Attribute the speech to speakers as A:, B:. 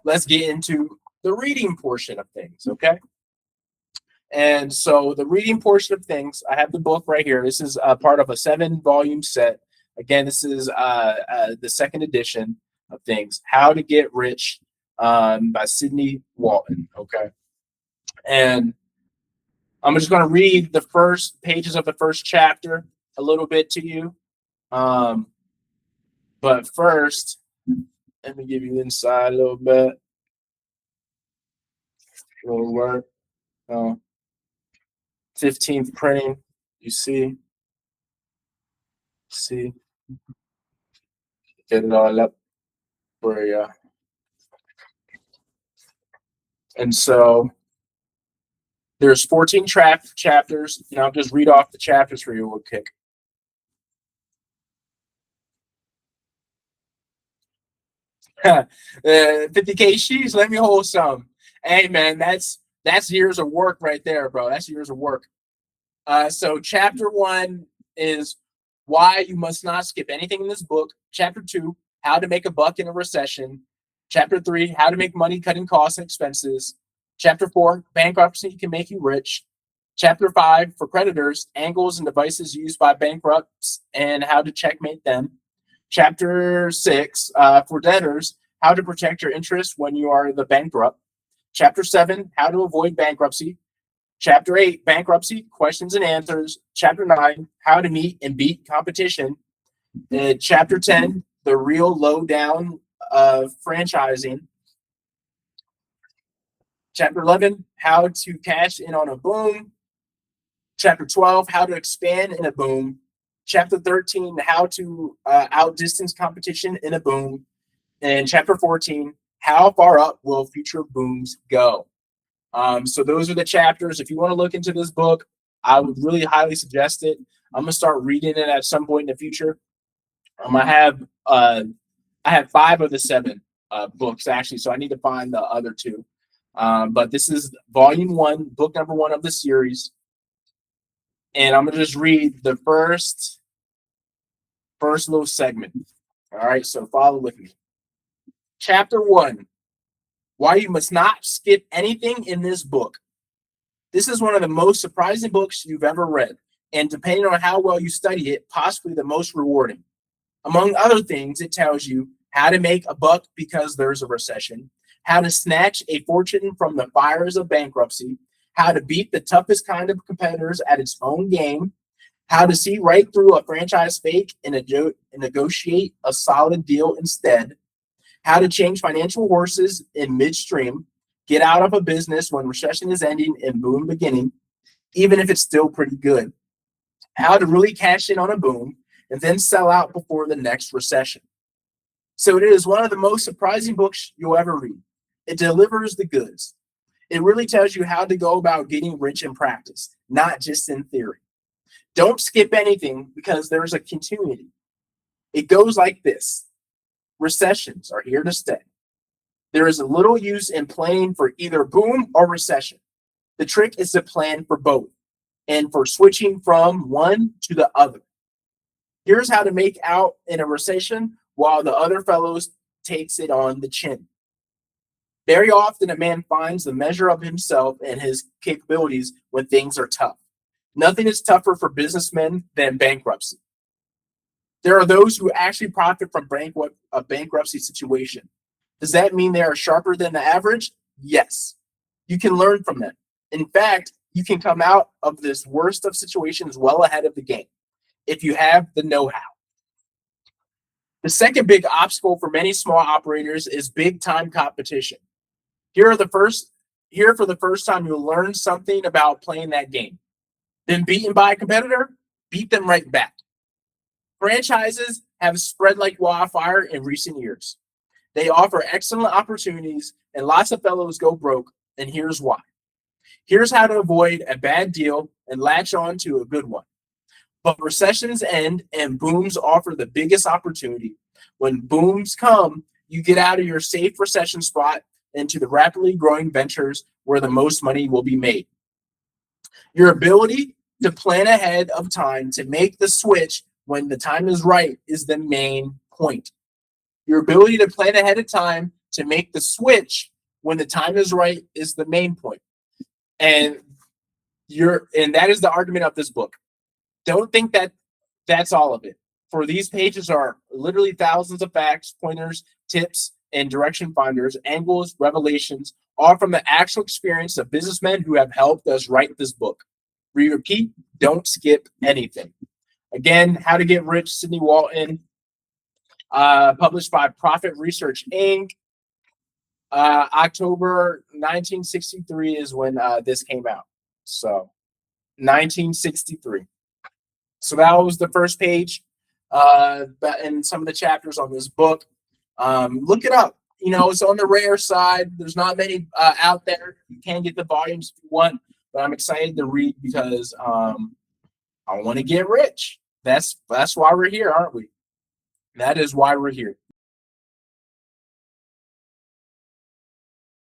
A: let's get into the reading portion of things, okay? And so the reading portion of things, I have the book right here. This is part of a 7-volume set. Again, this is the second edition of things, How to Get Rich by Sidney Walton, okay? And I'm just going to read the first pages of the first chapter a little bit to you. But first, let me give you inside a little bit. A little work. 15th printing, you see. Get it all up for you. And so there's 14 chapters, and I'll just read off the chapters for you real quick. 50K sheets, let me hold some. Hey man, that's years of work right there, bro. That's years of work. So chapter 1 is why you must not skip anything in this book. Chapter 2, how to make a buck in a recession. Chapter 3, how to make money cutting costs and expenses. Chapter 4, bankruptcy can make you rich. Chapter 5, for creditors, angles and devices used by bankrupts and how to checkmate them. Chapter 6, for debtors, how to protect your interests when you are the bankrupt. Chapter 7, how to avoid bankruptcy. Chapter 8, bankruptcy, questions and answers. Chapter 9, how to meet and beat competition. Chapter 10, the real lowdown of franchising. Chapter 11, how to cash in on a boom. Chapter 12, how to expand in a boom. Chapter 13, how to outdistance competition in a boom. And chapter 14, how far up will future booms go? So those are the chapters. If you want to look into this book, I would really highly suggest it. I'm gonna start reading it at some point in the future. I have 5 of the 7 books actually, so I need to find the other 2. But this is volume 1, book number 1 of the series, and I'm gonna just read the first little segment. All right, so follow with me. Chapter 1. Why you must not skip anything in this book. This is one of the most surprising books you've ever read, and depending on how well you study it, possibly the most rewarding. Among other things, it tells you how to make a buck because there's a recession, how to snatch a fortune from the fires of bankruptcy, how to beat the toughest kind of competitors at its own game, how to see right through a franchise fake and negotiate a solid deal instead, how to change financial horses in midstream, get out of a business when recession is ending and boom beginning, even if it's still pretty good, how to really cash in on a boom and then sell out before the next recession. So it is one of the most surprising books you'll ever read. It delivers the goods. It really tells you how to go about getting rich in practice, not just in theory. Don't skip anything because there's a continuity. It goes like this. Recessions are here to stay. There is a little use in planning for either boom or recession. The trick is to plan for both and for switching from one to the other. Here's how to make out in a recession while the other fellows takes it on the chin. Very often a man finds the measure of himself and his capabilities when things are tough. Nothing is tougher for businessmen than bankruptcy. There are those who actually profit from a bankruptcy situation. Does that mean they are sharper than the average? Yes. You can learn from them. In fact, you can come out of this worst of situations well ahead of the game if you have the know-how. The second big obstacle for many small operators is big-time competition. Here for the first time, you'll learn something about playing that game. Been beaten by a competitor? Beat them right back. Franchises have spread like wildfire in recent years. They offer excellent opportunities, and lots of fellows go broke, and here's why. Here's how to avoid a bad deal and latch on to a good one. But recessions end, and booms offer the biggest opportunity. When booms come, you get out of your safe recession spot into the rapidly growing ventures where the most money will be made. Your ability to plan ahead of time to make the switch when the time is right is the main point. Your ability to plan ahead of time to make the switch when the time is right is the main point. And that is the argument of this book. Don't think that that's all of it. For these pages are literally thousands of facts, pointers, tips, and direction finders, angles, revelations, all from the actual experience of businessmen who have helped us write this book. We repeat, don't skip anything. Again, How to Get Rich, Sidney Walton, published by Profit Research Inc. October 1963 is when this came out. So 1963. So that was the first page and some of the chapters on this book. Look it up. You know, it's on the rare side. There's not many out there. You can get the volumes if you want, but I'm excited to read because I want to get rich. That's why we're here, aren't we? That is why we're here.